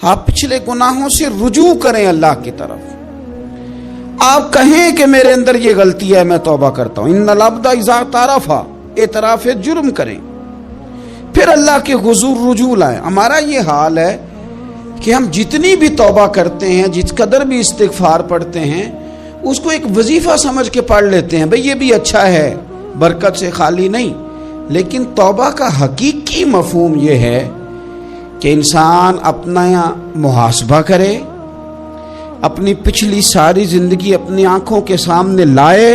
آپ پچھلے گناہوں سے رجوع کریں اللہ کی طرف، آپ کہیں کہ میرے اندر یہ غلطی ہے، میں توبہ کرتا ہوں۔ ان العبد اذا اعترف، اعتراف جرم کریں، پھر اللہ کے حضور رجوع لائیں۔ ہمارا یہ حال ہے کہ ہم جتنی بھی توبہ کرتے ہیں، جس قدر بھی استغفار پڑھتے ہیں، اس کو ایک وظیفہ سمجھ کے پڑھ لیتے ہیں، بھئی یہ بھی اچھا ہے، برکت سے خالی نہیں۔ لیکن توبہ کا حقیقی مفہوم یہ ہے کہ انسان اپنا محاسبہ کرے، اپنی پچھلی ساری زندگی اپنی آنکھوں کے سامنے لائے۔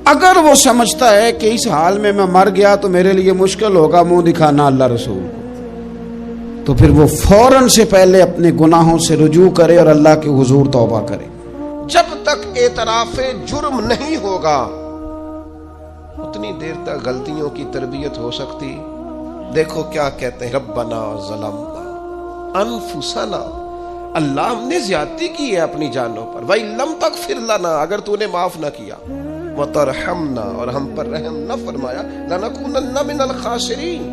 اگر وہ سمجھتا ہے کہ اس حال میں مر گیا تو میرے لیے مشکل ہوگا منہ دکھانا اللہ رسول کو، تو پھر وہ فوراً سے پہلے اپنے گناہوں سے رجوع کرے اور اللہ کے حضور توبہ کرے۔ جب تک اعتراف جرم نہیں ہوگا اتنی دیر تک غلطیوں کی تربیت ہو سکتی۔ دیکھو کیا کہتے ہیں، ربنا ظلمنا انفسنا، اللہ ہم نے زیادتی کی ہے اپنی جانوں پر، وَإِن لَمْ تَغْفِرْ لَنَا، اگر تو نے معاف نہ کیا، وَتَرْحَمْنَا، اور ہم پر رحم نہ فرمایا، لَنَكُونَنَّ مِنَ الْخَاسِرِينَ،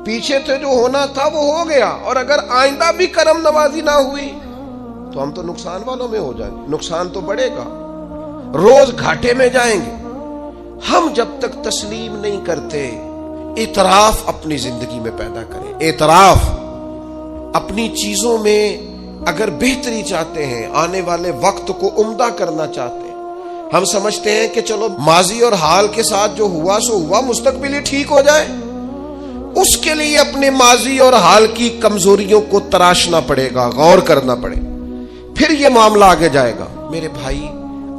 پیچھے سے جو ہونا تھا وہ ہو گیا، اور اگر آئندہ بھی کرم نوازی نہ ہوئی تو ہم تو نقصان والوں میں ہو جائیں گے، نقصان تو بڑھے گا، روز گھاٹے میں جائیں گے۔ ہم جب تک تسلیم نہیں کرتے، اعتراف اپنی زندگی میں پیدا کریں، اعتراف اپنی چیزوں میں اگر بہتری چاہتے ہیں، آنے والے وقت کو عمدہ کرنا چاہتے ہیں۔ ہم سمجھتے ہیں کہ چلو ماضی اور حال کے ساتھ جو ہوا سو ہوا، مستقبل ہی ٹھیک ہو جائے، اس کے لیے اپنے ماضی اور حال کی کمزوریوں کو تراشنا پڑے گا، غور کرنا پڑے، پھر یہ معاملہ آگے جائے گا۔ میرے بھائی،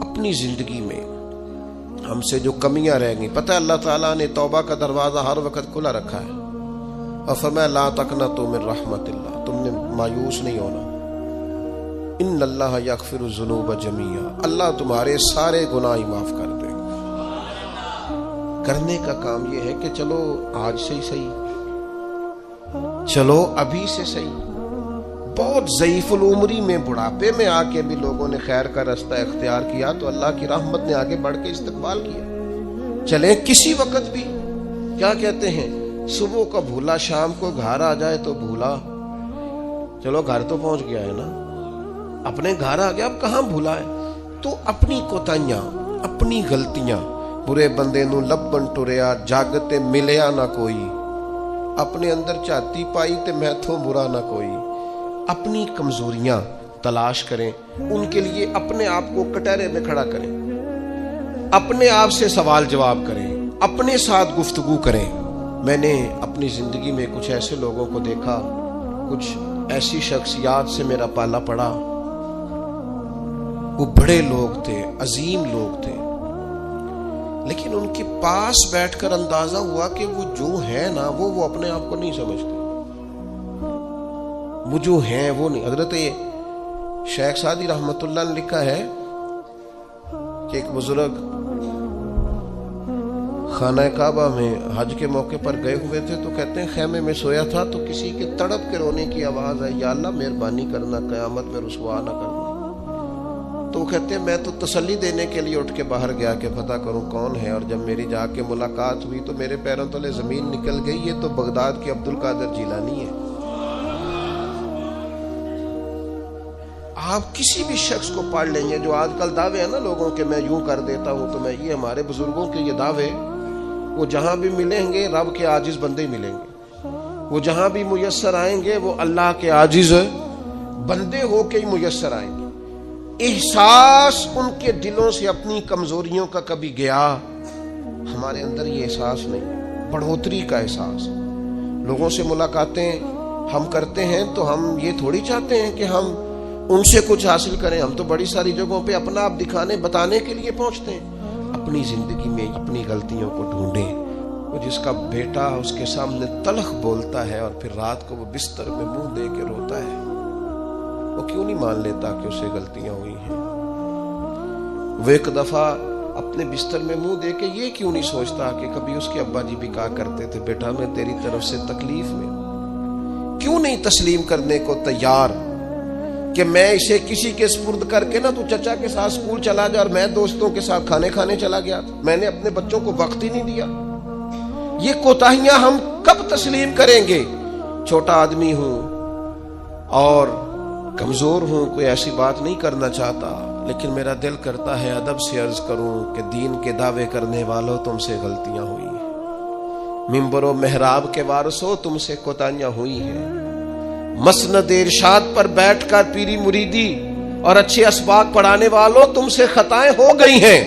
اپنی زندگی میں ہم سے جو کمیاں رہ گئی، پتہ ہے اللہ تعالیٰ نے توبہ کا دروازہ ہر وقت کھلا رکھا ہے، اور فرمایا لا تقنطوا من رحمت اللہ، تم نے مایوس نہیں ہونا، ان اللہ یغفر الذنوب جميعا، اللہ تمہارے سارے گناہ معاف کر دے گا۔ کرنے کا کام یہ ہے کہ چلو آج سے ہی صحیح، چلو ابھی سے صحیح۔ بہت ضعیف العمری میں، بڑھاپے میں آ کے بھی لوگوں نے خیر کا رستہ اختیار کیا تو اللہ کی رحمت نے آگے بڑھ کے استقبال کیا۔ چلیں کسی وقت بھی، کیا کہتے ہیں، صبح کا بھولا شام کو گھر آ جائے تو بھولا، چلو گھر تو پہنچ گیا ہے نا، اپنے گھر آ گیا، اب کہاں بھولا ہے۔ تو اپنی کوتاہیاں، اپنی غلطیاں، برے بندے نو لبن ٹریا جاگتے ملیا نہ کوئی، اپنے اندر چاتی پائی تے میں تو برا نہ کوئی۔ اپنی کمزوریاں تلاش کریں، ان کے لیے اپنے آپ کو کٹہرے میں کھڑا کریں، اپنے آپ سے سوال جواب کریں، اپنے ساتھ گفتگو کریں۔ میں نے اپنی زندگی میں کچھ ایسے لوگوں کو دیکھا، کچھ ایسی شخصیات سے میرا پالا پڑا، وہ بڑے لوگ تھے، عظیم لوگ تھے، لیکن ان کے پاس بیٹھ کر اندازہ ہوا کہ وہ جو ہے نا، وہ اپنے آپ کو نہیں سمجھتے، وہ جو ہیں وہ نہیں۔ حضرت شیخ سعدی رحمت اللہ نے لکھا ہے کہ ایک بزرگ خانہ کعبہ میں حج کے موقع پر گئے ہوئے تھے، تو کہتے ہیں خیمے میں سویا تھا تو کسی کے تڑپ کے رونے کی آواز آئی، یا اللہ مہربانی کرنا، قیامت میں رسوا نہ کرنا۔ تو کہتے ہیں میں تو تسلی دینے کے لیے اٹھ کے باہر گیا کہ پتہ کروں کون ہے، اور جب میری جا کے ملاقات ہوئی تو میرے پیروں تلے زمین نکل گئی، یہ تو بغداد کے عبد القادر جیلانی ہے۔ آپ کسی بھی شخص کو پڑھ لیں گے، جو آج کل دعوے ہیں نا لوگوں کے، میں یوں کر دیتا ہوں تو میں یہ، ہمارے بزرگوں کے یہ دعوے، وہ جہاں بھی ملیں گے رب کے عاجز بندے ہی ملیں گے، وہ جہاں بھی میسر آئیں گے وہ اللہ کے عاجز بندے ہو کے ہی میسر آئیں گے۔ احساس ان کے دلوں سے اپنی کمزوریوں کا کبھی گیا؟ ہمارے اندر یہ احساس نہیں، بڑھوتری کا احساس۔ لوگوں سے ملاقاتیں ہم کرتے ہیں تو ہم یہ تھوڑی چاہتے ہیں کہ ہم ان سے کچھ حاصل کریں، ہم تو بڑی ساری جگہوں پہ اپنا آپ دکھانے بتانے کے لیے پہنچتے ہیں۔ اپنی زندگی میں اپنی غلطیوں کو ڈھونڈیں۔ وہ جس کا بیٹا اس کے سامنے تلخ بولتا ہے اور پھر رات کو وہ بستر میں منہ دے کے روتا ہے، وہ کیوں نہیں مان لیتا کہ اسے غلطیاں ہوئی ہیں؟ وہ ایک دفعہ اپنے بستر میں منہ دے کے یہ کیوں نہیں سوچتا کہ کبھی اس کے ابا جی بھی کہا کرتے تھے بیٹا میں تیری طرف سے تکلیف میں ہوں؟ کیوں نہیں تسلیم کرنے کو تیار کہ میں اسے کسی کے سپرد کر کے نا، تو چچا کے ساتھ اسکول چلا جا اور میں دوستوں کے ساتھ کھانے کھانے چلا گیا تھا، میں نے اپنے بچوں کو وقت ہی نہیں دیا۔ یہ کوتاہیاں ہم کب تسلیم کریں گے؟ چھوٹا آدمی ہوں، اور کمزور ہوں، کوئی ایسی بات نہیں کرنا چاہتا، لیکن میرا دل کرتا ہے ادب سے عرض کروں کہ دین کے دعوے کرنے والوں تم سے غلطیاں ہوئی ہیں، منبر و محراب کے وارثوں تم سے کوتاہیاں ہوئی ہیں، مسند ارشاد پر بیٹھ کر پیری مریدی اور اچھے اسباق پڑھانے والوں تم سے خطائیں ہو گئی ہیں۔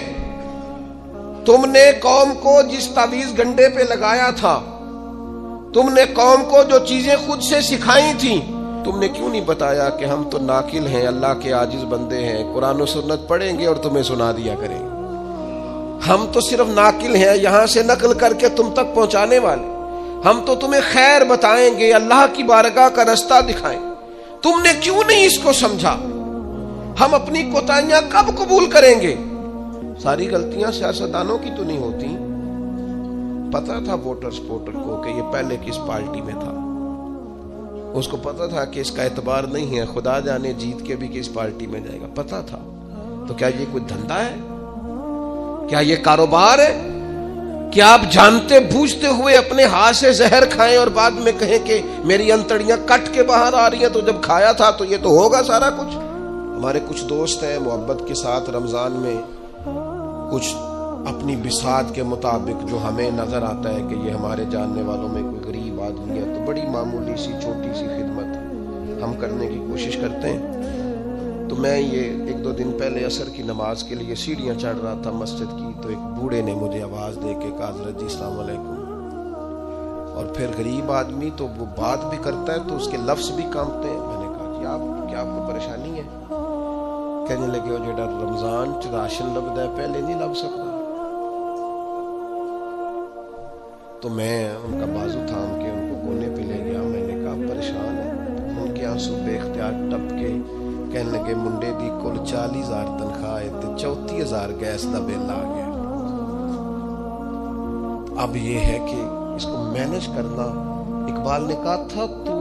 تم نے قوم کو جس تعویذ گنڈے پہ لگایا تھا، تم نے قوم کو جو چیزیں خود سے سکھائی تھیں، تم نے کیوں نہیں بتایا کہ ہم تو ناقل ہیں، اللہ کے عاجز بندے ہیں، قرآن و سنت پڑھیں گے اور تمہیں سنا دیا کریں گے، ہم تو صرف ناقل ہیں، یہاں سے نقل کر کے تم تک پہنچانے والے، ہم تو تمہیں خیر بتائیں گے، اللہ کی بارگاہ کا رستہ دکھائیں، تم نے کیوں نہیں اس کو سمجھا؟ ہم اپنی کوتاہیاں کب قبول کریں گے؟ ساری غلطیاں سیاستدانوں کی تو نہیں ہوتی۔ پتا تھا ووٹرز پورٹل کو کہ یہ پہلے کس پارٹی میں تھا، اس کو پتا تھا کہ اس کا اعتبار نہیں ہے، خدا جانے جیت کے بھی کس پارٹی میں جائے گا، پتا تھا۔ تو کیا یہ کوئی دھندا ہے؟ کیا یہ کاروبار ہے؟ کیا آپ جانتے بوجھتے ہوئے اپنے ہاتھ سے زہر کھائیں اور بعد میں کہیں کہ میری انتڑیاں کٹ کے باہر آ رہی ہیں، تو جب کھایا تھا تو یہ تو ہوگا سارا کچھ؟ ہمارے کچھ دوست ہیں محبت کے ساتھ رمضان میں کچھ اپنی بساط کے مطابق جو ہمیں نظر آتا ہے کہ یہ ہمارے جاننے والوں میں کوئی غریب آدمی ہے، تو بڑی معمولی سی چھوٹی سی خدمت ہم کرنے کی کوشش کرتے ہیں۔ تو میں یہ 1-2 دن پہلے عصر کی نماز کے لیے سیڑھیاں چڑھ رہا تھا مسجد کی، تو ایک بوڑھے نے مجھے آواز دے کے کہا حضرت جی السلام علیکم، اور پھر غریب آدمی تو وہ بات بھی کرتا ہے تو اس کے لفظ بھی کانپتے ہیں۔ میں نے کہا جی آپ کو پریشانی ہے؟ کہنے لگے وہ جڑا رمضان چ راشن لبدا ہے پہلے نہیں لب سکتا۔ تو میں ان کا بازو تھام کے ان کو کونے پہ لے گیا، میں نے کہا پریشان ہے؟ ان کے آنسو بے اختیار ٹپ کے کہنے لگے منڈے دی کل 40,000 تنخواہ ہے تے 34,000 گیس دا بل آ گیا، اب یہ ہے کہ اس کو مینج کرنا۔ اقبال نے کہا تھا تو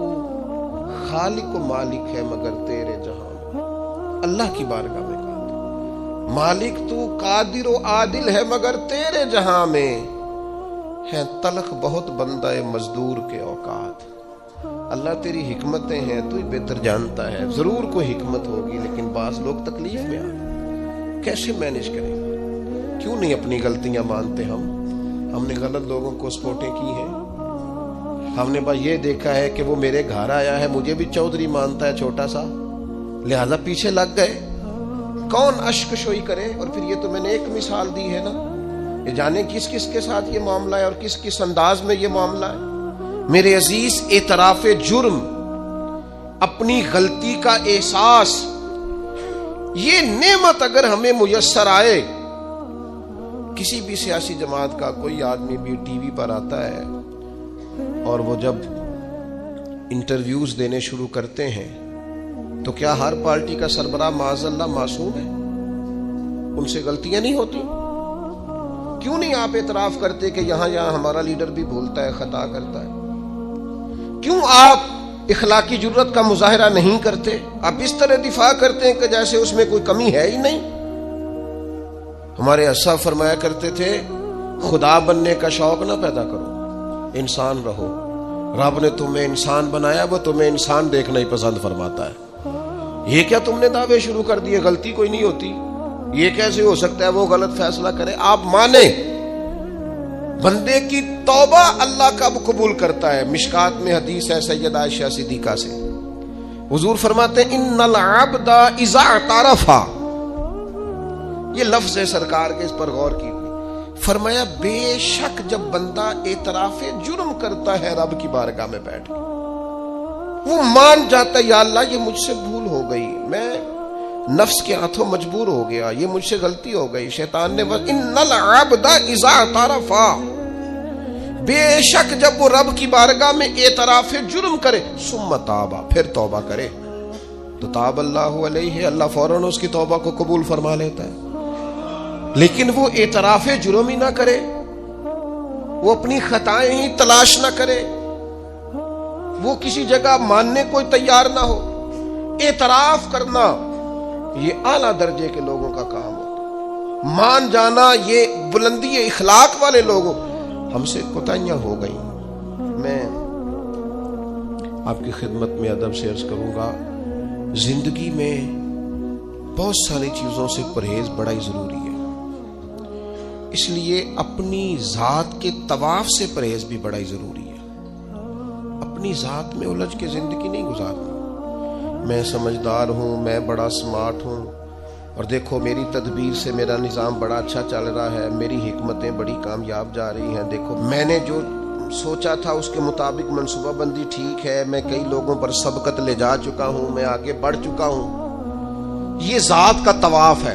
خالق و مالک ہے مگر تیرے جہاں، اللہ کی بارگاہ میں کہا تھا مالک تو قادر و عادل ہے مگر تیرے جہاں میں ہے تلخ بہت بندہ مزدور کے اوقات۔ اللہ تیری حکمتیں ہیں تو ہی بہتر جانتا ہے، ضرور کوئی حکمت ہوگی لیکن بعض لوگ تکلیف میں آتے، کیسے مینج کریں گے؟ کیوں نہیں اپنی غلطیاں مانتے؟ ہم نے غلط لوگوں کو سپورٹیں کی ہیں، ہم نے بس یہ دیکھا ہے کہ وہ میرے گھر آیا ہے، مجھے بھی چودھری مانتا ہے چھوٹا سا، لہذا پیچھے لگ گئے۔ کون اشک شوئی کرے؟ اور پھر یہ تو میں نے ایک مثال دی ہے نا، یہ جانے کس کس کے ساتھ یہ معاملہ ہے اور کس کس انداز میں یہ معاملہ ہے۔ میرے عزیز، اعتراف جرم، اپنی غلطی کا احساس، یہ نعمت اگر ہمیں میسر آئے، کسی بھی سیاسی جماعت کا کوئی آدمی بھی ٹی وی پر آتا ہے اور وہ جب انٹرویوز دینے شروع کرتے ہیں تو کیا ہر پارٹی کا سربراہ معاذ اللہ معصوم ہے؟ ان سے غلطیاں نہیں ہوتی؟ کیوں نہیں آپ اعتراف کرتے کہ یہاں ہمارا لیڈر بھی بھولتا ہے، خطا کرتا ہے؟ کیوں آپ اخلاقی جرت کا مظاہرہ نہیں کرتے؟ آپ اس طرح دفاع کرتے ہیں کہ جیسے اس میں کوئی کمی ہے ہی نہیں۔ ہمارے اسا فرمایا کرتے تھے خدا بننے کا شوق نہ پیدا کرو، انسان رہو، رب نے تمہیں انسان بنایا، وہ تمہیں انسان دیکھنا ہی پسند فرماتا ہے۔ یہ کیا تم نے دعوے شروع کر دیے غلطی کوئی نہیں ہوتی؟ یہ کیسے ہو سکتا ہے وہ غلط فیصلہ کرے؟ آپ مانیں بندے کی توبہ اللہ کب قبول کرتا ہے؟ مشکات میں حدیث ہے سیدہ عائشہ صدیقہ سے، حضور فرماتے ہیں ان العبد اذا اعترف، یہ لفظ ہے سرکار کے، اس پر غور کیجیے، فرمایا بے شک جب بندہ اعتراف جرم کرتا ہے رب کی بارگاہ میں بیٹھ کے، وہ مان جاتا ہے یا اللہ یہ مجھ سے بھول ہو گئی، میں نفس کے ہاتھوں مجبور ہو گیا، یہ مجھ سے غلطی ہو گئی، شیطان نے ان العبد اذا اعترف، بے شک جب وہ رب کی بارگاہ میں اعتراف جرم کرے، ثم تاب، پھر توبہ کرے، تو تاب اللہ علیہ، اللہ فوراً اس کی توبہ کو قبول فرما لیتا ہے۔ لیکن وہ اعتراف جرم ہی نہ کرے، وہ اپنی خطائیں ہی تلاش نہ کرے، وہ کسی جگہ ماننے کو تیار نہ ہو۔ اعتراف کرنا یہ اعلیٰ درجے کے لوگوں کا کام ہوتا، مان جانا یہ بلندی اخلاق والے لوگوں۔ ہم سے کوتاہیاں ہو گئی، میں آپ کی خدمت میں ادب سے عرض کروں گا، زندگی میں بہت ساری چیزوں سے پرہیز بڑا ہی ضروری ہے، اس لیے اپنی ذات کے طواف سے پرہیز بھی بڑا ہی ضروری ہے۔ اپنی ذات میں الجھ کے زندگی نہیں گزارنی، میں سمجھدار ہوں، میں بڑا سمارٹ ہوں، اور دیکھو میری تدبیر سے میرا نظام بڑا اچھا چل رہا ہے، میری حکمتیں بڑی کامیاب جا رہی ہیں، دیکھو میں نے جو سوچا تھا اس کے مطابق منصوبہ بندی ٹھیک ہے، میں کئی لوگوں پر سبقت لے جا چکا ہوں، میں آگے بڑھ چکا ہوں۔ یہ ذات کا طواف ہے۔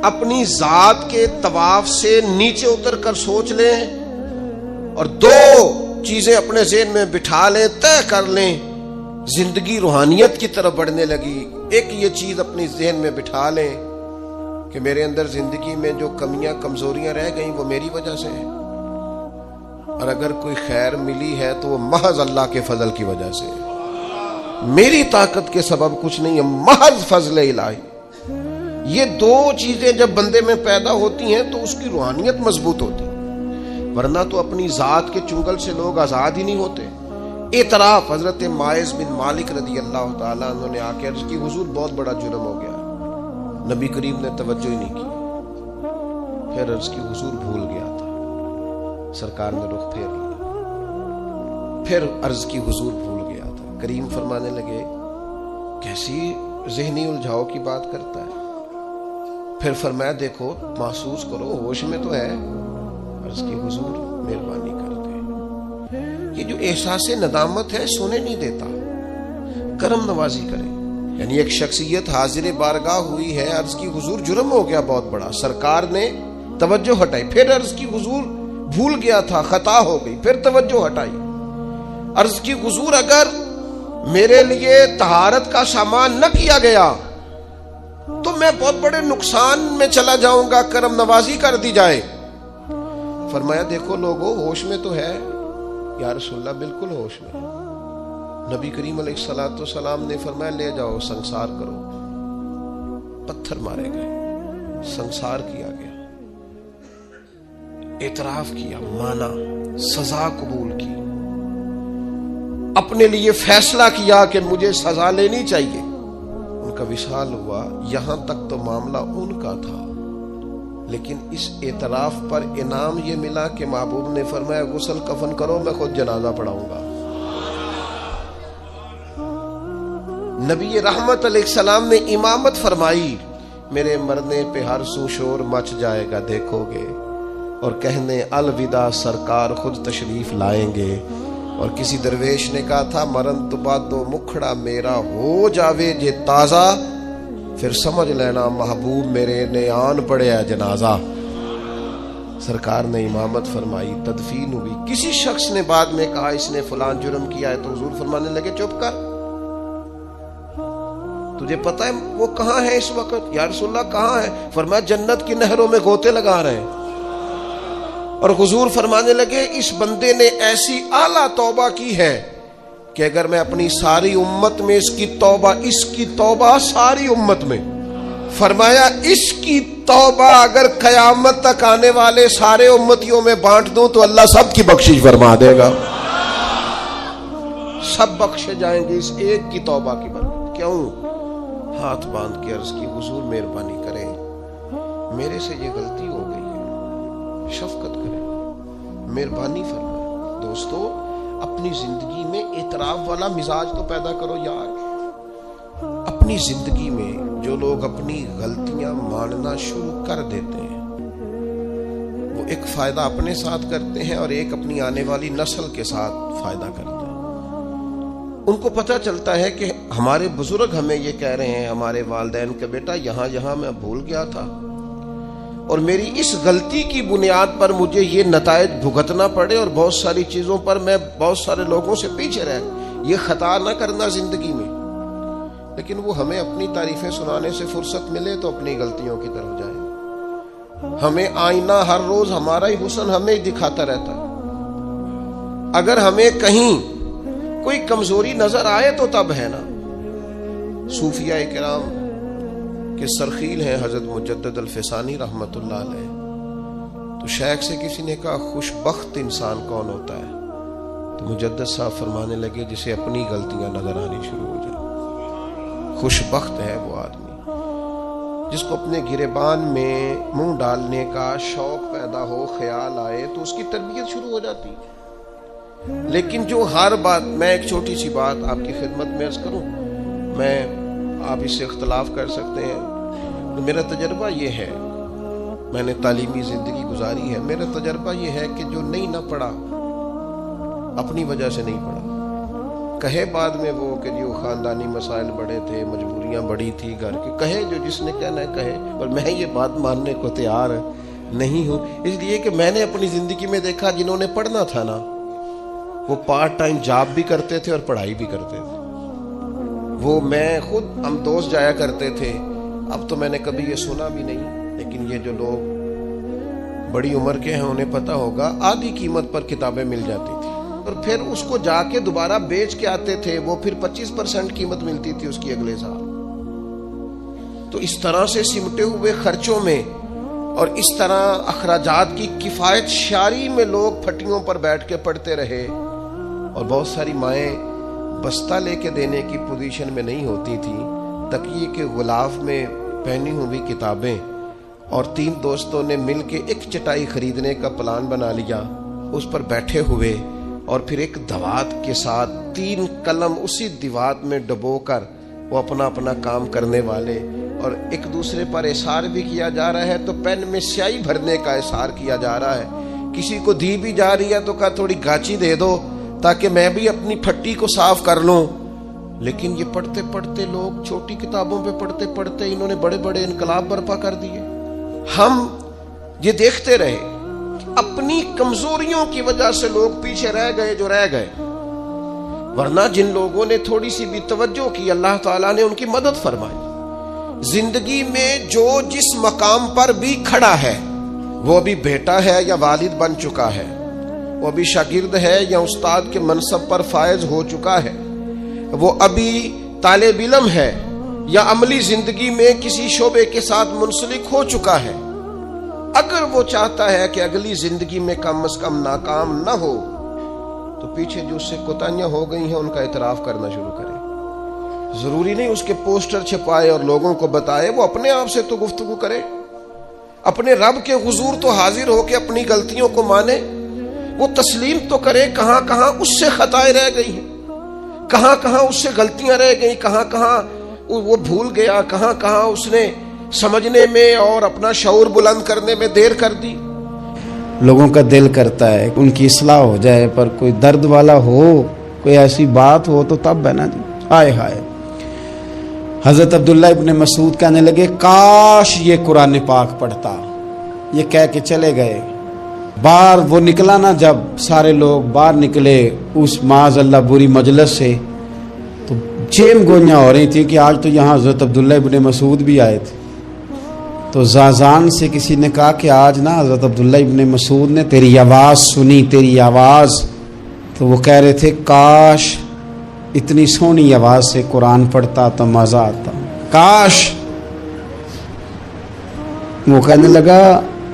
اپنی ذات کے طواف سے نیچے اتر کر سوچ لیں اور دو چیزیں اپنے ذہن میں بٹھا لیں، طے کر لیں، زندگی روحانیت کی طرف بڑھنے لگی۔ ایک یہ چیز اپنی ذہن میں بٹھا لیں کہ میرے اندر زندگی میں جو کمیاں کمزوریاں رہ گئیں وہ میری وجہ سے ہیں، اور اگر کوئی خیر ملی ہے تو وہ محض اللہ کے فضل کی وجہ سے ہے، میری طاقت کے سبب کچھ نہیں ہے، محض فضل الہی۔ یہ دو چیزیں جب بندے میں پیدا ہوتی ہیں تو اس کی روحانیت مضبوط ہوتی ہے، ورنہ تو اپنی ذات کے چنگل سے لوگ آزاد ہی نہیں ہوتے۔ اعتراف حضرت ماعز بن مالک رضی اللہ تعالیٰ عنہ نے آ کے عرض کی، حضور بہت بڑا جرم ہو گیا۔ نبی کریم نے توجہ ہی نہیں کی، پھر عرض کی حضور بھول گیا تھا۔ سرکار نے رخ پھیر لیا، پھر عرض کی حضور بھول گیا تھا۔ کریم فرمانے لگے کیسی ذہنی الجھاؤ کی بات کرتا ہے؟ پھر فرمایا دیکھو محسوس کرو، ہوش میں تو ہے؟ عرض کی حضور مہربانی کرتے، یہ جو احساس ندامت ہے سونے نہیں دیتا، کرم نوازی کرے۔ یعنی ایک شخصیت حاضر بارگاہ ہوئی ہے، عرض کی حضور جرم ہو گیا بہت بڑا، سرکار نے توجہ ہٹائی، پھر عرض کی حضور بھول گیا تھا، خطا ہو گئی، پھر توجہ ہٹائی۔ عرض کی حضور اگر میرے لیے طہارت کا سامان نہ کیا گیا تو میں بہت بڑے نقصان میں چلا جاؤں گا، کرم نوازی کر دی جائے۔ فرمایا دیکھو لوگو ہوش میں تو ہے؟ یا رسول اللہ بالکل ہوش میں ہے۔ نبی کریم علیہ الصلوۃ والسلام نے فرمایا لے جاؤ سنسار کرو۔ پتھر مارے گئے، سنسار کیا گیا، اعتراف کیا، مانا، سزا قبول کی، اپنے لیے فیصلہ کیا کہ مجھے سزا لینی چاہیے۔ ان کا وصال ہوا، یہاں تک تو معاملہ ان کا تھا، لیکن اس اعتراف پر انعام یہ ملا کہ محبوب نے فرمایا غسل کفن کرو، میں خود جنازہ پڑھاؤں گا۔ نبی رحمت علیہ السلام نے امامت فرمائی، میرے مرنے پہ ہر سو شور مچ جائے گا دیکھو گے، اور کہنے الوداع سرکار خود تشریف لائیں گے۔ اور کسی درویش نے کہا تھا مرن تو بعد دو مکھڑا میرا ہو جاوے جے تازہ، پھر سمجھ لینا محبوب میرے نے آن پڑے ہے جنازہ۔ سرکار نے امامت فرمائی، تدفین ہوئی۔ کسی شخص نے بعد میں کہا اس نے فلان جرم کیا ہے، تو حضور فرمانے لگے چپ کر، تجھے پتہ ہے وہ کہاں ہے اس وقت؟ یا رسول اللہ کہاں ہے؟ فرمایا جنت کی نہروں میں غوطے لگا رہے ہیں۔ اور حضور فرمانے لگے اس بندے نے ایسی اعلیٰ توبہ کی ہے کہ اگر میں اپنی ساری امت میں اس کی توبہ ساری امت میں، فرمایا اس کی توبہ اگر قیامت تک آنے والے سارے امتیوں میں بانٹ دوں تو اللہ سب کی بخشش فرما دے گا، سب بخشے جائیں گے اس ایک کی توبہ کی برکت۔ کیوں؟ ہاتھ باندھ کے عرض کی حضور مہربانی کریں، میرے سے یہ غلطی ہو گئی ہے، شفقت کریں، مہربانی فرمائیں۔ دوستو اپنی زندگی میں اعتراف والا مزاج تو پیدا کرو یار۔ اپنی زندگی میں جو لوگ اپنی غلطیاں ماننا شروع کر دیتے ہیں وہ ایک فائدہ اپنے ساتھ کرتے ہیں اور ایک اپنی آنے والی نسل کے ساتھ فائدہ کرتے ہیں۔ ان کو پتہ چلتا ہے کہ ہمارے بزرگ ہمیں یہ کہہ رہے ہیں، ہمارے والدین کہ بیٹا یہاں میں بھول گیا تھا اور میری اس غلطی کی بنیاد پر مجھے یہ نتائج بھگتنا پڑے اور بہت ساری چیزوں پر میں بہت سارے لوگوں سے پیچھے رہ، یہ خطا نہ کرنا زندگی میں۔ لیکن وہ ہمیں اپنی تعریفیں سنانے سے فرصت ملے تو اپنی غلطیوں کی طرف جائیں۔ ہمیں آئینہ ہر روز ہمارا ہی حسن ہمیں ہی دکھاتا رہتا ہے، اگر ہمیں کہیں کوئی کمزوری نظر آئے تو تب ہے نا۔ صوفیاء کرام کہ سرخیل ہیں حضرت مجدد الفسانی رحمت اللہ علیہ، تو شیخ سے کسی نے کہا خوش بخت انسان کون ہوتا ہے؟ تو مجدد صاحب فرمانے لگے جسے اپنی غلطیاں نظر آنی شروع ہو جائیں، خوش بخت ہے وہ آدمی جس کو اپنے گریبان میں منہ ڈالنے کا شوق پیدا ہو، خیال آئے تو اس کی تربیت شروع ہو جاتی۔ لیکن جو ہر بات، میں ایک چھوٹی سی بات آپ کی خدمت میں عرض کروں، میں آپ اس سے اختلاف کر سکتے ہیں، میرا تجربہ یہ ہے، میں نے تعلیمی زندگی گزاری ہے، میرا تجربہ یہ ہے کہ جو نہیں نہ پڑھا اپنی وجہ سے نہیں پڑھا، کہے بعد میں وہ کہ جو خاندانی مسائل بڑے تھے، مجبوریاں بڑی تھی گھر کی، کہے جو جس نے کہنا ہے کہے، پر میں یہ بات ماننے کو تیار نہیں ہوں، اس لیے کہ میں نے اپنی زندگی میں دیکھا جنہوں نے پڑھنا تھا نا وہ پارٹ ٹائم جاب بھی کرتے تھے اور پڑھائی بھی کرتے تھے۔ وہ میں خود، ہم دوست جایا کرتے تھے، اب تو میں نے کبھی یہ سنا بھی نہیں، لیکن یہ جو لوگ بڑی عمر کے ہیں انہیں پتہ ہوگا، آدھی قیمت پر کتابیں مل جاتی تھی اور پھر اس کو جا کے دوبارہ بیچ کے آتے تھے، وہ پھر 25% قیمت ملتی تھی اس کی اگلے سال۔ تو اس طرح سے سمٹے ہوئے خرچوں میں اور اس طرح اخراجات کی کفایت شاری میں لوگ پھٹیوں پر بیٹھ کے پڑھتے رہے، اور بہت ساری مائیں بستہ لے کے دینے کی پوزیشن میں نہیں ہوتی تھی، تکیے کے غلاف میں پہنی ہوئی کتابیں، اور 3 دوستوں نے مل کے ایک چٹائی خریدنے کا پلان بنا لیا، اس پر بیٹھے ہوئے اور پھر ایک دوات کے ساتھ 3 قلم اسی دوات میں ڈبو کر وہ اپنا اپنا کام کرنے والے، اور ایک دوسرے پر احسار بھی کیا جا رہا ہے تو پین میں سیاہی بھرنے کا احسار کیا جا رہا ہے، کسی کو دی بھی جا رہی ہے تو کہا تھوڑی گاچی دے دو تاکہ میں بھی اپنی پھٹی کو صاف کر لوں۔ لیکن یہ پڑھتے پڑھتے لوگ، چھوٹی کتابوں پہ پڑھتے پڑھتے انہوں نے بڑے بڑے انقلاب برپا کر دیے۔ ہم یہ دیکھتے رہے، اپنی کمزوریوں کی وجہ سے لوگ پیچھے رہ گئے جو رہ گئے، ورنہ جن لوگوں نے تھوڑی سی بھی توجہ کی اللہ تعالیٰ نے ان کی مدد فرمائی۔ زندگی میں جو جس مقام پر بھی کھڑا ہے، وہ ابھی بیٹا ہے یا والد بن چکا ہے، وہ ابھی شاگرد ہے یا استاد کے منصب پر فائز ہو چکا ہے، وہ ابھی طالب علم ہے یا عملی زندگی میں کسی شعبے کے ساتھ منسلک ہو چکا ہے، اگر وہ چاہتا ہے کہ اگلی زندگی میں کم از کم ناکام نہ ہو تو پیچھے جو اس سے کوتاہیاں ہو گئی ہیں ان کا اعتراف کرنا شروع کرے۔ ضروری نہیں اس کے پوسٹر چھپائے اور لوگوں کو بتائے، وہ اپنے آپ سے تو گفتگو کرے، اپنے رب کے حضور تو حاضر ہو کے اپنی غلطیوں کو مانے، وہ تسلیم تو کرے کہاں کہاں اس سے خطائیں رہ گئی ہیں، کہاں کہاں اس سے غلطیاں رہ گئیں، کہاں کہاں وہ بھول گیا، کہاں کہاں اس نے سمجھنے میں اور اپنا شعور بلند کرنے میں دیر کر دی۔ لوگوں کا دل کرتا ہے ان کی اصلاح ہو جائے، پر کوئی درد والا ہو، کوئی ایسی بات ہو تو تب ہے نا جی۔ ہائے ہائے، حضرت عبداللہ ابن مسعود کہنے لگے کاش یہ قرآن پاک پڑھتا، یہ کہہ کے چلے گئے۔ باہر وہ نکلا نا، جب سارے لوگ باہر نکلے اس معاذ اللہ بری مجلس سے، تو چیم گوئیاں ہو رہی تھی کہ آج تو یہاں حضرت عبداللہ ابن مسعود بھی آئے تھے۔ تو زازان سے کسی نے کہا کہ آج نا حضرت عبداللہ ابن مسعود نے تیری آواز سنی، تیری آواز، تو وہ کہہ رہے تھے کاش اتنی سونی آواز سے قرآن پڑھتا تو مزہ آتا، کاش۔ وہ کہنے لگا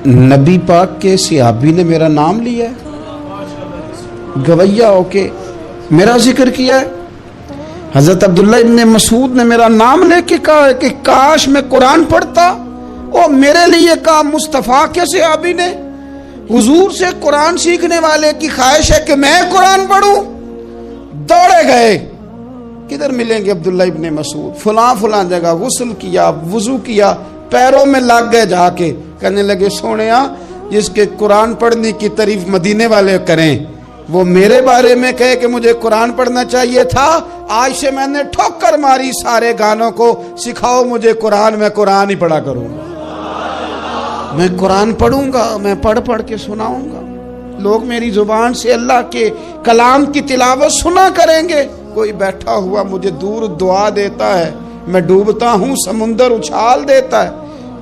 نبی پاک کے صحابی نے میرا نام لیا ہے، گویا ہو کے میرا ذکر کیا ہے، حضرت عبداللہ ابن مسعود نے میرا نام لے کے کہا کہ کاش میں قرآن پڑھتا، اور میرے لیے کہا مصطفیٰ کے صحابی نے، حضور سے قرآن سیکھنے والے کی خواہش ہے کہ میں قرآن پڑھوں۔ دوڑے گئے، کدھر ملیں گے عبداللہ ابن مسعود؟ فلاں فلاں جگہ غسل کیا، وضو کیا، پیروں میں لگ گئے جا کے، کہنے لگے سونیا جس کے قرآن پڑھنے کی تعریف مدینے والے کریں وہ میرے بارے میں کہے کہ مجھے قرآن پڑھنا چاہیے تھا، آج سے میں نے ٹھوکر ماری سارے گانوں کو، سکھاؤ مجھے قرآن، میں قرآن ہی پڑھا کروں گا، میں قرآن پڑھوں گا، میں پڑھ پڑھ کے سناؤں گا، لوگ میری زبان سے اللہ کے کلام کی تلاوت سنا کریں گے۔ کوئی بیٹھا ہوا مجھے دور دعا دیتا ہے، میں ڈوبتا ہوں سمندر اچھال دیتا ہے،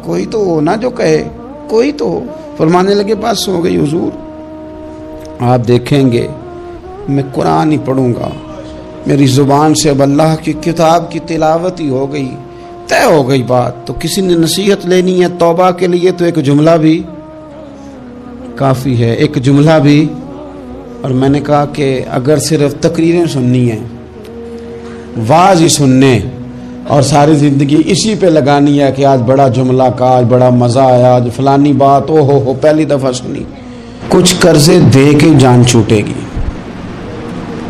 کوئی تو ہو نا جو کہے، کوئی تو ہو۔ فرمانے لگے بس ہو گئی حضور، آپ دیکھیں گے میں قرآن ہی پڑھوں گا، میری زبان سے اب اللہ کی کتاب کی تلاوت ہی ہو گئی، طے ہو گئی بات۔ تو کسی نے نصیحت لینی ہے توبہ کے لیے تو ایک جملہ بھی کافی ہے، ایک جملہ بھی اور میں نے کہا کہ اگر صرف تقریریں سننی ہیں، واعظ ہی سننے اور ساری زندگی اسی پہ لگانی ہے کہ آج بڑا جملہ کا، آج بڑا مزہ آیا، آج فلانی بات او ہو پہلی دفعہ سنی، کچھ قرضے دے کے جان چھوٹے گی،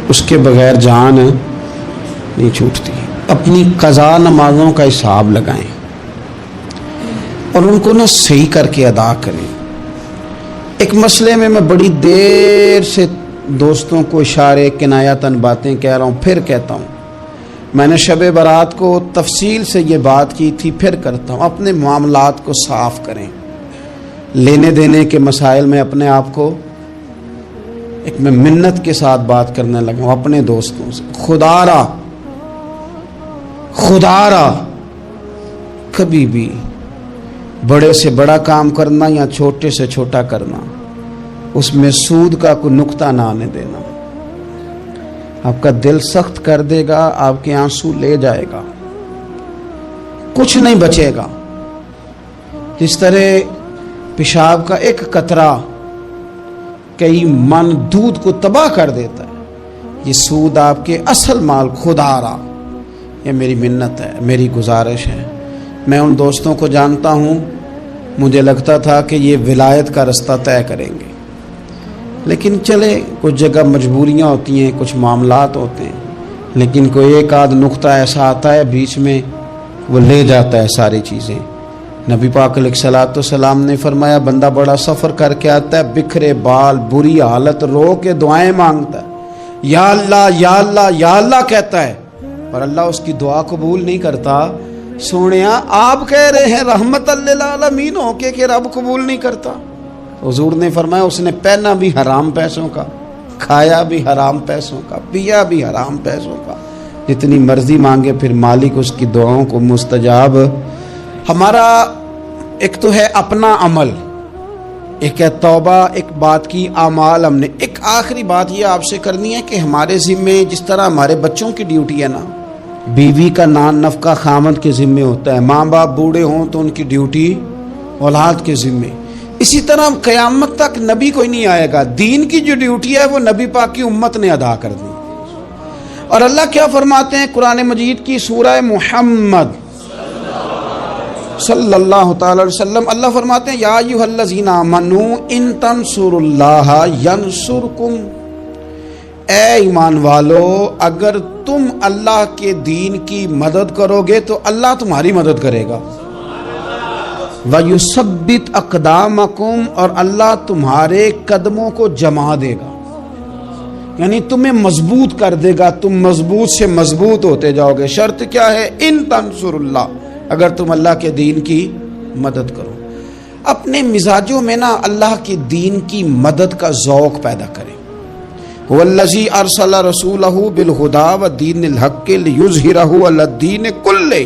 اس کے بغیر جان نہیں چھوٹتی۔ اپنی قضا نمازوں کا حساب لگائیں اور ان کو نہ صحیح کر کے ادا کریں۔ ایک مسئلے میں بڑی دیر سے دوستوں کو اشارے کنایتاً باتیں کہہ رہا ہوں، پھر کہتا ہوں، میں نے شب برات کو تفصیل سے یہ بات کی تھی، پھر کرتا ہوں، اپنے معاملات کو صاف کریں۔ لینے دینے کے مسائل میں اپنے آپ کو ایک میں منت کے ساتھ بات کرنے لگا ہوں اپنے دوستوں سے، خدا را کبھی بھی بڑے سے بڑا کام کرنا یا چھوٹے سے چھوٹا کرنا، اس میں سود کا کوئی نقطہ نہ آنے دینا۔ آپ کا دل سخت کر دے گا، آپ کے آنسو لے جائے گا، کچھ نہیں بچے گا۔ جس طرح پیشاب کا ایک قطرہ کئی من دودھ کو تباہ کر دیتا ہے، یہ سود آپ کے اصل مال خدا را، یہ میری منت ہے، میری گزارش ہے۔ میں ان دوستوں کو جانتا ہوں، مجھے لگتا تھا کہ یہ ولایت کا رستہ طے کریں گے، لیکن چلے کچھ جگہ مجبوریاں ہوتی ہیں، کچھ معاملات ہوتے ہیں، لیکن کوئی ایک آدھ نقطہ ایسا آتا ہے بیچ میں، وہ لے جاتا ہے ساری چیزیں۔ نبی پاک علیہ الصلوۃ والسلام نے فرمایا، بندہ بڑا سفر کر کے آتا ہے، بکھرے بال، بری حالت، رو کے دعائیں مانگتا ہے، یا اللہ یا اللہ یا اللہ کہتا ہے، اور اللہ اس کی دعا قبول نہیں کرتا۔ سونیا آپ کہہ رہے ہیں رحمت للعالمین ہو کے کہ رب قبول نہیں کرتا۔ حضور نے فرمایا اس نے پہنا بھی حرام پیسوں کا، کھایا بھی حرام پیسوں کا، پیا بھی حرام پیسوں کا، جتنی مرضی مانگے پھر مالک اس کی دعاؤں کو مستجاب۔ ہمارا ایک تو ہے اپنا عمل، ایک ہے توبہ، ایک بات کی اعمال۔ ہم نے ایک آخری بات یہ آپ سے کرنی ہے کہ ہمارے ذمے جس طرح ہمارے بچوں کی ڈیوٹی ہے نا، بیوی کا نان نفقہ خامد کے ذمے ہوتا ہے، ماں باپ بوڑھے ہوں تو ان کی ڈیوٹی اولاد کے ذمے، اسی طرح قیامت تک نبی کوئی نہیں آئے گا، دین کی جو ڈیوٹی ہے وہ نبی پاک کی امت نے ادا کر دی۔ اور اللہ کیا فرماتے ہیں قرآن مجید کی سورہ محمد صلی اللہ تعالی علیہ وسلم، اللہ فرماتے ہیں، یا ایھا الذین آمنوا ان تنصروا اللہ ینصرکم، اے ایمان والو اگر تم اللہ کے دین کی مدد کرو گے تو اللہ تمہاری مدد کرے گا، وَيُثَبِّتْ أَقْدَامَكُمْ، اور اللہ تمہارے قدموں کو جما دے گا، یعنی تمہیں مضبوط کر دے گا، تم مضبوط سے مضبوط ہوتے جاؤ گے۔ شرط کیا ہے؟ ان تنصر اللہ، اگر تم اللہ کے دین کی مدد کرو۔ اپنے مزاجوں میں نا اللہ کے دین کی مدد کا ذوق پیدا کریں۔ وَالَّذِي أَرْسَلَ رَسُولَهُ بِالْهُدَىٰ وَدِينِ الْحَقِّ لِيُظْهِرَهُ عَلَى الدِّينِ كُلِّهِ،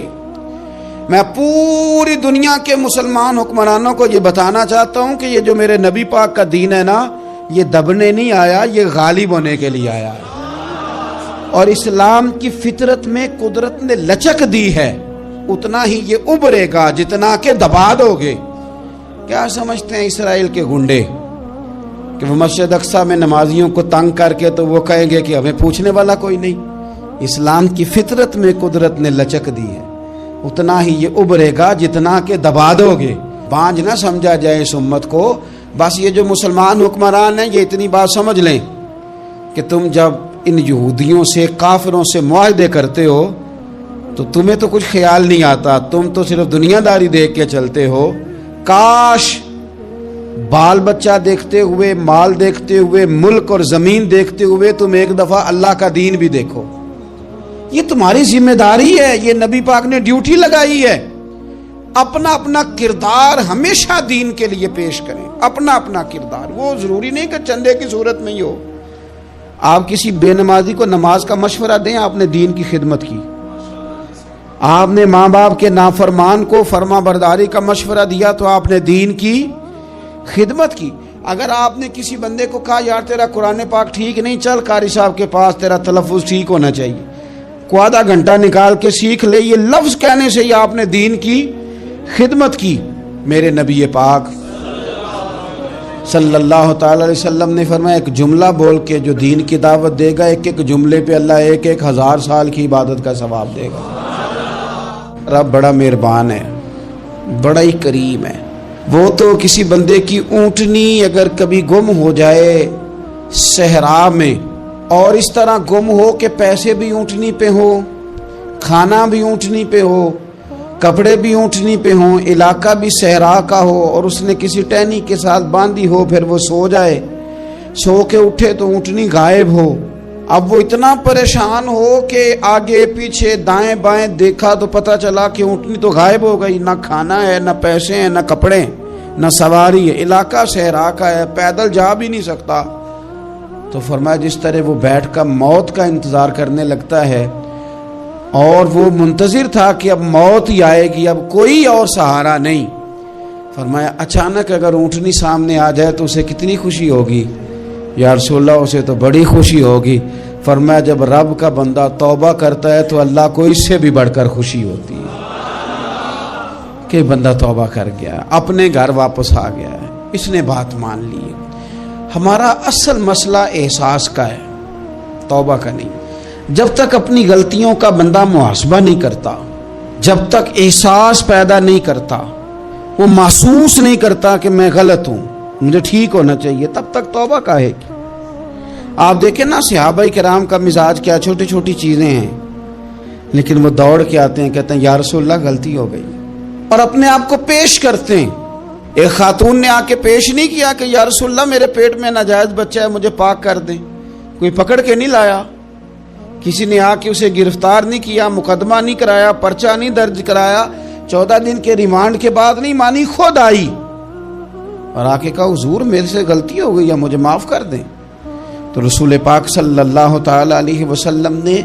میں پوری دنیا کے مسلمان حکمرانوں کو یہ بتانا چاہتا ہوں کہ یہ جو میرے نبی پاک کا دین ہے نا، یہ دبنے نہیں آیا، یہ غالب ہونے کے لیے آیا ہے۔ اور اسلام کی فطرت میں قدرت نے لچک دی ہے، اتنا ہی یہ ابھرے گا جتنا کہ دبا دو گے۔ کیا سمجھتے ہیں اسرائیل کے گنڈے کہ وہ مسجد اقصیٰ میں نمازیوں کو تنگ کر کے تو وہ کہیں گے کہ ہمیں پوچھنے والا کوئی نہیں؟ اسلام کی فطرت میں قدرت نے لچک دی ہے، اتنا ہی یہ ابھرے گا جتنا کہ دبا دو گے۔ بانجھ نہ سمجھا جائے اس امت کو، بس یہ جو مسلمان حکمران ہیں یہ اتنی بات سمجھ لیں کہ تم جب ان یہودیوں سے کافروں سے معاہدے کرتے ہو تو تمہیں تو کچھ خیال نہیں آتا، تم تو صرف دنیا داری دیکھ کے چلتے ہو۔ کاش بال بچہ دیکھتے ہوئے، مال دیکھتے ہوئے، ملک اور زمین دیکھتے ہوئے تم ایک دفعہ اللہ کا دین بھی دیکھو۔ یہ تمہاری ذمہ داری ہے، یہ نبی پاک نے ڈیوٹی لگائی ہے۔ اپنا اپنا کردار ہمیشہ دین کے لیے پیش کریں، اپنا اپنا کردار، وہ ضروری نہیں کہ چندے کی صورت میں ہی ہو۔ آپ کسی بے نمازی کو نماز کا مشورہ دیں، آپ نے دین کی خدمت کی۔ آپ نے ماں باپ کے نافرمان کو فرما برداری کا مشورہ دیا تو آپ نے دین کی خدمت کی۔ اگر آپ نے کسی بندے کو کہا یار تیرا قرآن پاک ٹھیک نہیں، چل قاری صاحب کے پاس، تیرا تلفظ ٹھیک ہونا چاہیے، کو آدھا گھنٹہ نکال کے سیکھ لے، یہ لفظ کہنے سے ہی آپ نے دین کی خدمت کی۔ میرے نبی پاک صلی اللہ تعالی علیہ وسلم نے فرمایا ایک جملہ بول کے جو دین کی دعوت دے گا، ایک ایک جملے پہ اللہ 1,000 سال کی عبادت کا ثواب دے گا۔ رب بڑا مہربان ہے، بڑا ہی کریم ہے۔ وہ تو کسی بندے کی اونٹنی اگر کبھی گم ہو جائے صحرا میں، اور اس طرح گم ہو کہ پیسے بھی اونٹنی پہ ہو، کھانا بھی اونٹنی پہ ہو، کپڑے بھی اونٹنی پہ ہوں، علاقہ بھی صحرا کا ہو، اور اس نے کسی ٹہنی کے ساتھ باندھی ہو، پھر وہ سو جائے، سو کے اٹھے تو اونٹنی غائب ہو۔ اب وہ اتنا پریشان ہو کہ آگے پیچھے دائیں بائیں دیکھا تو پتہ چلا کہ اونٹنی تو غائب ہو گئی، نہ کھانا ہے، نہ پیسے ہیں، نہ کپڑے، نہ سواری ہے، علاقہ صحرا کا ہے، پیدل جا بھی نہیں سکتا۔ تو فرمایا جس طرح وہ بیٹھ کر موت کا انتظار کرنے لگتا ہے، اور وہ منتظر تھا کہ اب موت ہی آئے گی، اب کوئی اور سہارا نہیں، فرمایا اچانک اگر اونٹنی سامنے آ جائے تو اسے کتنی خوشی ہوگی؟ یا رسول اللہ اسے تو بڑی خوشی ہوگی۔ فرمایا جب رب کا بندہ توبہ کرتا ہے تو اللہ کو اس سے بھی بڑھ کر خوشی ہوتی ہے کہ بندہ توبہ کر گیا، اپنے گھر واپس آ گیا ہے، اس نے بات مان لی ہے۔ ہمارا اصل مسئلہ احساس کا ہے، توبہ کا نہیں۔ جب تک اپنی غلطیوں کا بندہ محاسبہ نہیں کرتا، جب تک احساس پیدا نہیں کرتا، وہ محسوس نہیں کرتا کہ میں غلط ہوں، مجھے ٹھیک ہونا چاہیے، تب تک توبہ کا ہے۔ آپ دیکھیں نا صحابہ کرام کا مزاج کیا، چھوٹی چھوٹی چیزیں ہیں لیکن وہ دوڑ کے آتے ہیں، کہتے ہیں یا رسول اللہ غلطی ہو گئی، اور اپنے آپ کو پیش کرتے ہیں۔ ایک خاتون نے آ کے پیش نہیں کیا کہ یا رسول اللہ میرے پیٹ میں ناجائز بچہ ہے، مجھے پاک کر دیں، کوئی پکڑ کے نہیں لایا، کسی نے آ کے اسے گرفتار نہیں کیا، مقدمہ نہیں کرایا، پرچہ نہیں درج کرایا، 14 دن کے ریمانڈ کے بعد نہیں مانی، خود آئی اور آ کے کہا حضور میرے سے غلطی ہو گئی ہے، مجھے معاف کر دیں۔ تو رسول پاک صلی اللہ تعالی علیہ وسلم نے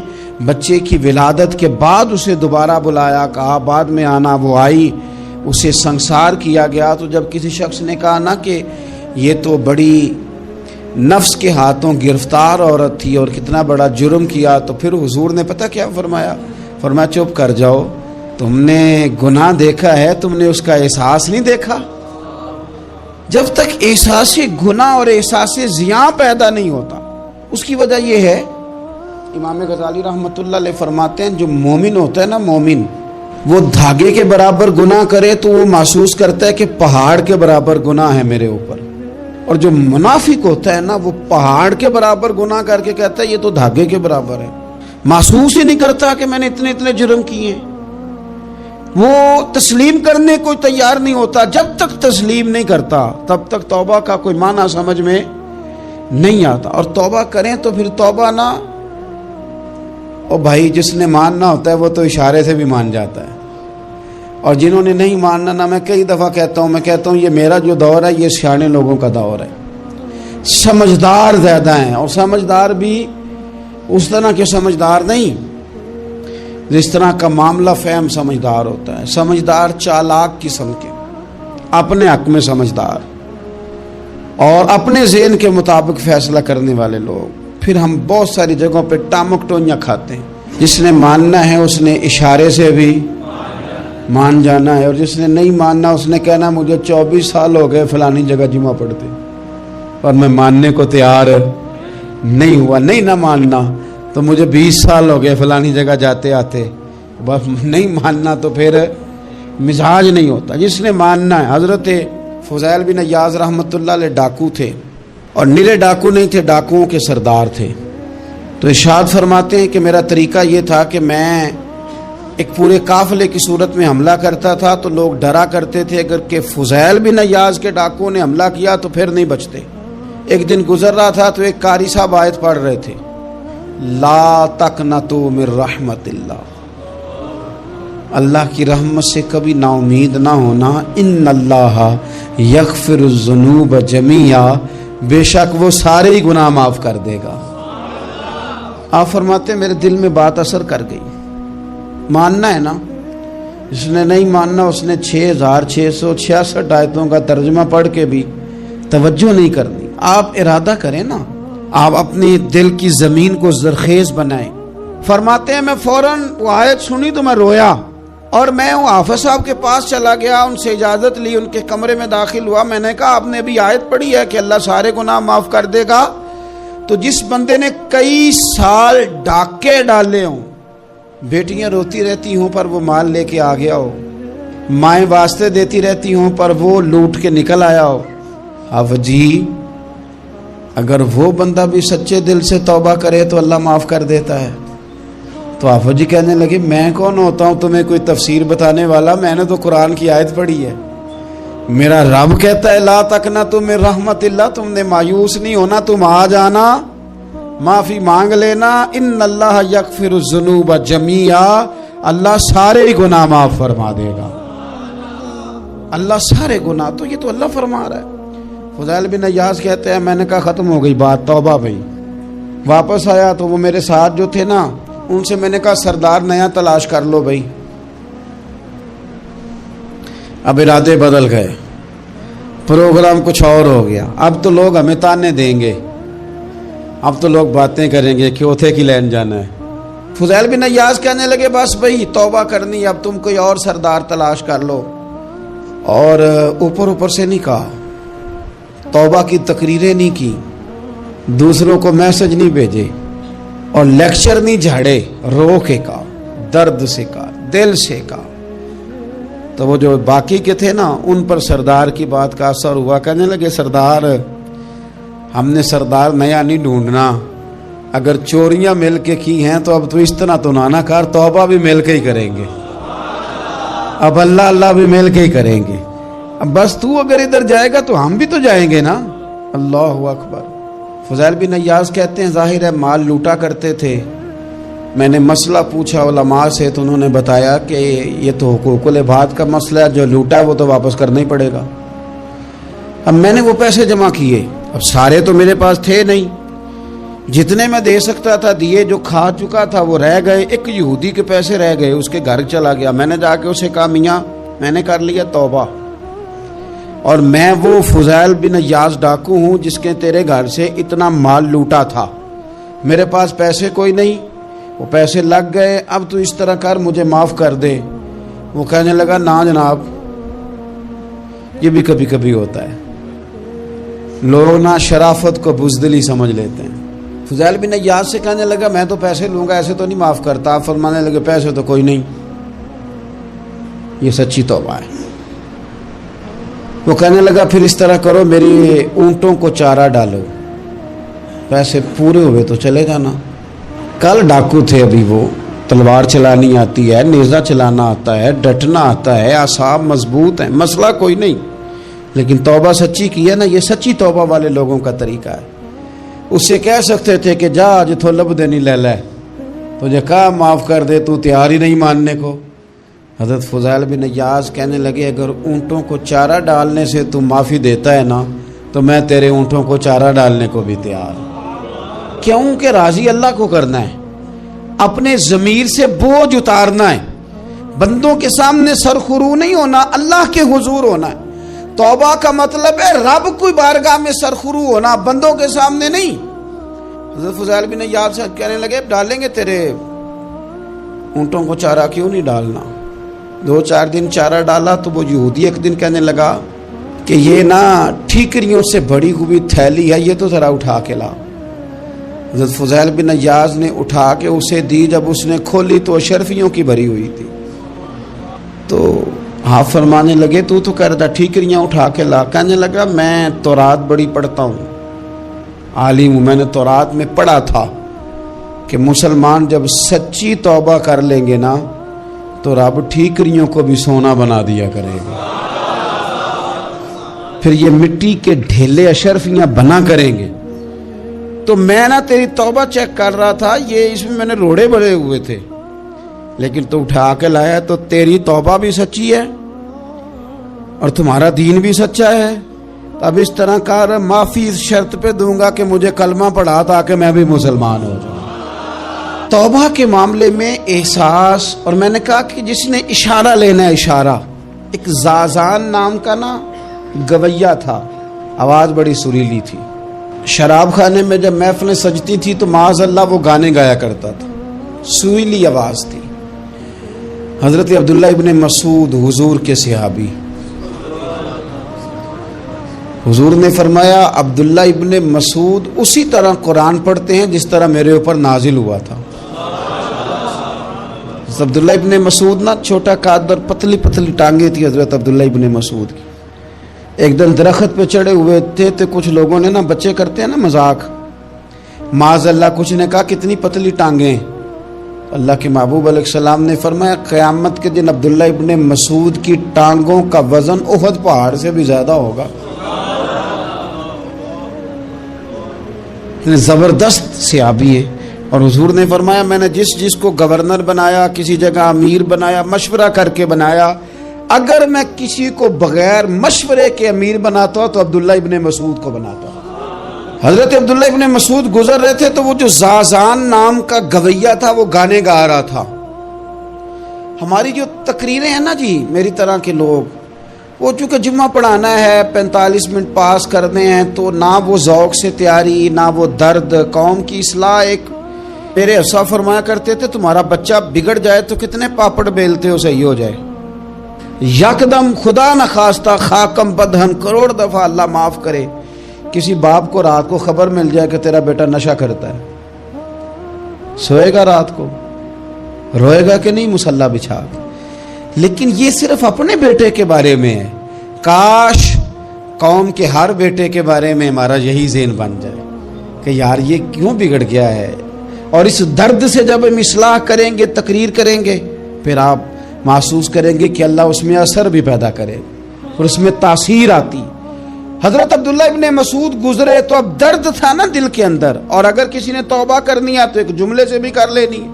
بچے کی ولادت کے بعد اسے دوبارہ بلایا، کہا بعد میں آنا، وہ آئی، اسے سنسار کیا گیا۔ تو جب کسی شخص نے کہا نا کہ یہ تو بڑی نفس کے ہاتھوں گرفتار عورت تھی اور کتنا بڑا جرم کیا، تو پھر حضور نے پتہ کیا فرمایا؟ فرمایا چپ کر جاؤ، تم نے گناہ دیکھا ہے، تم نے اس کا احساس نہیں دیکھا۔ جب تک احساس گناہ اور احساس زیاں پیدا نہیں ہوتا، اس کی وجہ یہ ہے، امام غزالی رحمۃ اللہ علیہ فرماتے ہیں جو مومن ہوتا ہے نا، مومن وہ دھاگے کے برابر گناہ کرے تو وہ محسوس کرتا ہے کہ پہاڑ کے برابر گناہ ہے میرے اوپر، اور جو منافق ہوتا ہے نا وہ پہاڑ کے برابر گناہ کر کے کہتا ہے یہ تو دھاگے کے برابر ہے، محسوس ہی نہیں کرتا کہ میں نے اتنے جرم کیے ہیں۔ وہ تسلیم کرنے کو تیار نہیں ہوتا، جب تک تسلیم نہیں کرتا تب تک توبہ کا کوئی معنی سمجھ میں نہیں آتا۔ اور توبہ کریں تو پھر توبہ نہ، اور بھائی جس نے ماننا ہوتا ہے وہ تو اشارے سے بھی مان جاتا ہے، اور جنہوں نے نہیں ماننا نا، میں کئی دفعہ کہتا ہوں یہ میرا جو دور ہے یہ سیانے لوگوں کا دور ہے، سمجھدار زیادہ ہیں، اور سمجھدار بھی اس طرح کے سمجھدار نہیں جس طرح کا معاملہ فہم سمجھدار ہوتا ہے، سمجھدار چالاک قسم کے، اپنے حق میں سمجھدار اور اپنے ذہن کے مطابق فیصلہ کرنے والے لوگ۔ پھر ہم بہت ساری جگہوں پہ ٹامک ٹونیاں کھاتے ہیں، جس نے ماننا ہے اس نے اشارے سے بھی مان جانا ہے، اور جس نے نہیں ماننا اس نے کہنا مجھے 24 سال ہو گئے فلانی جگہ جمعہ پڑھتے اور میں ماننے کو تیار نہیں ہوا، نہیں نہ ماننا تو مجھے 20 سال ہو گئے فلانی جگہ جاتے آتے، بس نہیں ماننا تو پھر مزاج نہیں ہوتا۔ جس نے ماننا ہے، حضرت فضیل بن عیاض رحمۃ اللہ علیہ ڈاکو تھے، اور نرے ڈاکو نہیں تھے، ڈاکوؤں کے سردار تھے۔ تو ارشاد فرماتے ہیں کہ میرا طریقہ یہ تھا کہ میں ایک پورے قافلے کی صورت میں حملہ کرتا تھا تو لوگ ڈرا کرتے تھے اگر کہ فضیل بن عیاض کے ڈاکوؤں نے حملہ کیا تو پھر نہیں بچتے۔ ایک دن گزر رہا تھا تو ایک قاری صاحب آیت پڑھ رہے تھے، لا تقنطوا من رحمت اللہ، اللہ کی رحمت سے کبھی نا امید نہ ہونا، ان اللہ یغفر الذنوب جمیعا، بے شک وہ سارے ہی گناہ معاف کر دے گا۔ آپ فرماتے ہیں میرے دل میں بات اثر کر گئی، ماننا ہے نا۔ جس نے نہیں ماننا اس نے 6666 آیتوں کا ترجمہ پڑھ کے بھی توجہ نہیں کرنی۔ آپ ارادہ کریں نا، آپ اپنی دل کی زمین کو زرخیز بنائیں۔ فرماتے ہیں میں فوراً وہ آیت سنی تو میں رویا، اور میں وہ حافظ صاحب کے پاس چلا گیا، ان سے اجازت لی، ان کے کمرے میں داخل ہوا. میں نے کہا آپ نے ابھی آیت پڑھی ہے کہ اللہ سارے گناہ معاف کر دے گا؟ تو جس بندے نے کئی سال ڈاکے ڈالے ہوں، بیٹیاں روتی رہتی ہوں پر وہ مال لے کے آ گیا ہو، مائیں واسطے دیتی رہتی ہوں پر وہ لوٹ کے نکل آیا ہو، اب جی اگر وہ بندہ بھی سچے دل سے توبہ کرے تو اللہ معاف کر دیتا ہے. تو حافظ جی کہنے لگے میں کون ہوتا ہوں تمہیں کوئی تفسیر بتانے والا، میں نے تو قرآن کی آیت پڑھی ہے. میرا رب کہتا ہے لا تقنطوا من رحمت اللہ، تم نے مایوس نہیں ہونا، تم آ جانا، معافی مانگ لینا. ان اللہ یغفر الذنوب جميعا، اللہ سارے گناہ معاف فرما دے گا، اللہ سارے گناہ. تو یہ تو اللہ فرما رہا ہے. فضیل بن عیاض کہتے ہیں میں نے کہا ختم ہو گئی بات، توبہ بھائی. واپس آیا تو وہ میرے ساتھ جو تھے نا، ان سے میں نے کہا سردار نیا تلاش کر لو بھائی. اب ارادے بدل گئے، پروگرام کچھ اور ہو گیا. اب تو لوگ ہمیں تانے دیں گے، اب تو لوگ باتیں کریں گے کہ اوتھے کی لین جانا ہے. فضیل بن عیاض کہنے لگے بس بھائی توبہ کرنی، اب تم کوئی اور سردار تلاش کر لو. اور اوپر سے نہیں کہا، توبہ کی تقریریں نہیں کی، دوسروں کو میسج نہیں بھیجے اور لیکچر نہیں جھاڑے، رو کے کہا، درد سے کہا، دل سے کہا. تو وہ جو باقی کے تھے نا، ان پر سردار کی بات کا اثر ہوا. کہنے لگے سردار ہم نے سردار نیا نہیں ڈھونڈنا، اگر چوریاں مل کے کی ہیں تو اب تو اس طرح تو نہ کر، توبہ بھی مل کے ہی کریں گے، اب اللہ بھی مل کے ہی کریں گے. اب بس تو اگر ادھر جائے گا تو ہم بھی تو جائیں گے نا. اللہ اکبر. فضیل بن عیاض کہتے ہیں ظاہر ہے مال لوٹا کرتے تھے. میں نے مسئلہ پوچھا علماء سے تو انہوں نے بتایا کہ یہ تو حقوق العباد کا مسئلہ ہے، جو لوٹا ہے وہ تو واپس کرنا ہی پڑے گا. اب میں نے وہ پیسے جمع کیے، اب سارے تو میرے پاس تھے نہیں، جتنے میں دے سکتا تھا دیے، جو کھا چکا تھا وہ رہ گئے. ایک یہودی کے پیسے رہ گئے، اس کے گھر چلا گیا. میں نے جا کے اسے کہا میاں میں نے کر لیا توبہ، اور میں وہ فضیل بن عیاض ڈاکو ہوں جس کے تیرے گھر سے اتنا مال لوٹا تھا، میرے پاس پیسے کوئی نہیں، وہ پیسے لگ گئے، اب تو اس طرح کر مجھے معاف کر دے. وہ کہنے لگا نا جناب، یہ بھی کبھی کبھی ہوتا ہے، لوگ نا شرافت کو بزدلی سمجھ لیتے ہیں. فضیل بن عیاض سے کہنے لگا میں تو پیسے لوں گا، ایسے تو نہیں معاف کرتا. فرمانے لگے پیسے تو کوئی نہیں، یہ سچی توبہ ہے. وہ کہنے لگا پھر اس طرح کرو، میری اونٹوں کو چارہ ڈالو، پیسے پورے ہوئے تو چلے جانا. کل ڈاکو تھے، ابھی وہ تلوار چلانی آتی ہے، نیزہ چلانا آتا ہے، ڈٹنا آتا ہے، اعصاب مضبوط ہیں، مسئلہ کوئی نہیں، لیکن توبہ سچی کی ہے نا. یہ سچی توبہ والے لوگوں کا طریقہ ہے. اس سے کہہ سکتے تھے کہ جا آج تو لب دینی لے لے، تجھے کہا معاف کر دے، تو تیار ہی نہیں ماننے کو. حضرت فضیل بن عیاض کہنے لگے اگر اونٹوں کو چارہ ڈالنے سے تو معافی دیتا ہے نا، تو میں تیرے اونٹوں کو چارہ ڈالنے کو بھی تیار. کیوں کہ راضی اللہ کو کرنا ہے، اپنے ضمیر سے بوجھ اتارنا ہے، بندوں کے سامنے سرخرو نہیں ہونا، اللہ کے حضور ہونا ہے. توبہ کا مطلب ہے رب کوئی بارگاہ میں سرخرو ہونا، بندوں کے سامنے نہیں. حضرت فضیل بن عیاض سے کہنے لگے ڈالیں گے تیرے اونٹوں کو چارہ، کیوں نہیں ڈالنا. 2-4 دن چارہ ڈالا تو وہ یہودی ایک دن کہنے لگا کہ یہ نا ٹھیکریوں سے بڑی ہوئی تھیلی ہے، یہ تو ذرا اٹھا کے لا. حضرت فضیل بن عیاض نے اٹھا کے اسے دی، جب اس نے کھولی تو اشرفیوں کی بھری ہوئی تھی. تو آپ فرمانے لگے تو کہہ رہا تھا ٹھیکریاں اٹھا کے لا. کہنے لگا میں تورات بڑی پڑھتا ہوں، عالم ہوں، میں نے تورات میں پڑھا تھا کہ مسلمان جب سچی توبہ کر لیں گے نا تو رب ٹھیکریوں کو بھی سونا بنا دیا کرے گا، پھر یہ مٹی کے ڈھیلے اشرفیاں بنا کریں گے. تو میں نا تیری توبہ چیک کر رہا تھا، یہ اس میں نے روڑے بڑے ہوئے تھے، لیکن تو اٹھا کے لایا تو تیری توبہ بھی سچی ہے اور تمہارا دین بھی سچا ہے. اب اس طرح کر، معافی اس شرط پہ دوں گا کہ مجھے کلمہ پڑھا تاکہ میں بھی مسلمان ہو جاؤں. توبہ کے معاملے میں احساس، اور میں نے کہا کہ جس نے اشارہ لینا ہے، اشارہ. ایک زازان نام کا نا گویا تھا، آواز بڑی سریلی تھی. شراب خانے میں جب محفلیں سجتی تھی تو معاذ اللہ وہ گانے گایا کرتا تھا، سریلی آواز تھی. حضرت عبداللہ ابن مسعود حضور کے صحابی، حضور نے فرمایا عبداللہ ابن مسعود اسی طرح قرآن پڑھتے ہیں جس طرح میرے اوپر نازل ہوا تھا۔ عبداللہ ابن مسعود نا چھوٹا قد اور پتلی پتلی ٹانگیں تھی حضرت عبداللہ ابن مسعود کی۔ ایک دن درخت پہ چڑھے ہوئے تھے تو کچھ لوگوں نے نا، بچے کرتے ہیں نا مذاق، معاذ اللہ کچھ نے کہا کتنی پتلی ٹانگیں۔ اللہ کے محبوب علیہ السلام نے فرمایا قیامت کے دن عبداللہ ابن مسعود کی ٹانگوں کا وزن احد پہاڑ سے بھی زیادہ ہوگا۔ زبردست صحابی ہے۔ اور حضور نے فرمایا میں نے جس کو گورنر بنایا، کسی جگہ امیر بنایا، مشورہ کر کے بنایا، اگر میں کسی کو بغیر مشورے کے امیر بناتا تو عبداللہ ابن مسعود کو بناتا۔ حضرت عبداللہ ابن مسعود گزر رہے تھے تو وہ جو زازان نام کا گویہ تھا وہ گانے گا رہا تھا۔ ہماری جو تقریریں ہیں نا جی، میری طرح کے لوگ، وہ چونکہ جمعہ پڑھانا ہے، 45 منٹ پاس کرنے ہیں، تو نہ وہ ذوق سے تیاری، نہ وہ درد قوم کی اصلاح۔ ایک میرے اسا فرمایا کرتے تھے تمہارا بچہ بگڑ جائے تو کتنے پاپڑ بیلتے ہو صحیح ہو جائے؟ یکدم خدا نخواستہ خاکم بدہن کروڑ دفعہ اللہ معاف کرے کسی باپ کو رات کو خبر مل جائے کہ تیرا بیٹا نشہ کرتا ہے، سوئے گا رات کو؟ روئے گا کہ نہیں مصلی بچھا کے؟ لیکن یہ صرف اپنے بیٹے کے بارے میں ہے، کاش قوم کے ہر بیٹے کے بارے میں ہمارا یہی ذہن بن جائے کہ یار یہ کیوں بگڑ گیا ہے۔ اور اس درد سے جب ہم اصلاح کریں گے، تقریر کریں گے، پھر آپ محسوس کریں گے کہ اللہ اس میں اثر بھی پیدا کرے اور اس میں تاثیر آتی۔ حضرت عبداللہ ابن مسعود گزرے تو اب درد تھا نا دل کے اندر، اور اگر کسی نے توبہ کرنی ہے تو ایک جملے سے بھی کر لینی ہے۔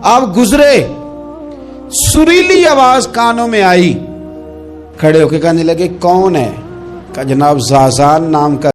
آپ گزرے، سریلی آواز کانوں میں آئی، کھڑے ہو کے کہنے لگے کون ہے؟ کہا جناب زازان نام کا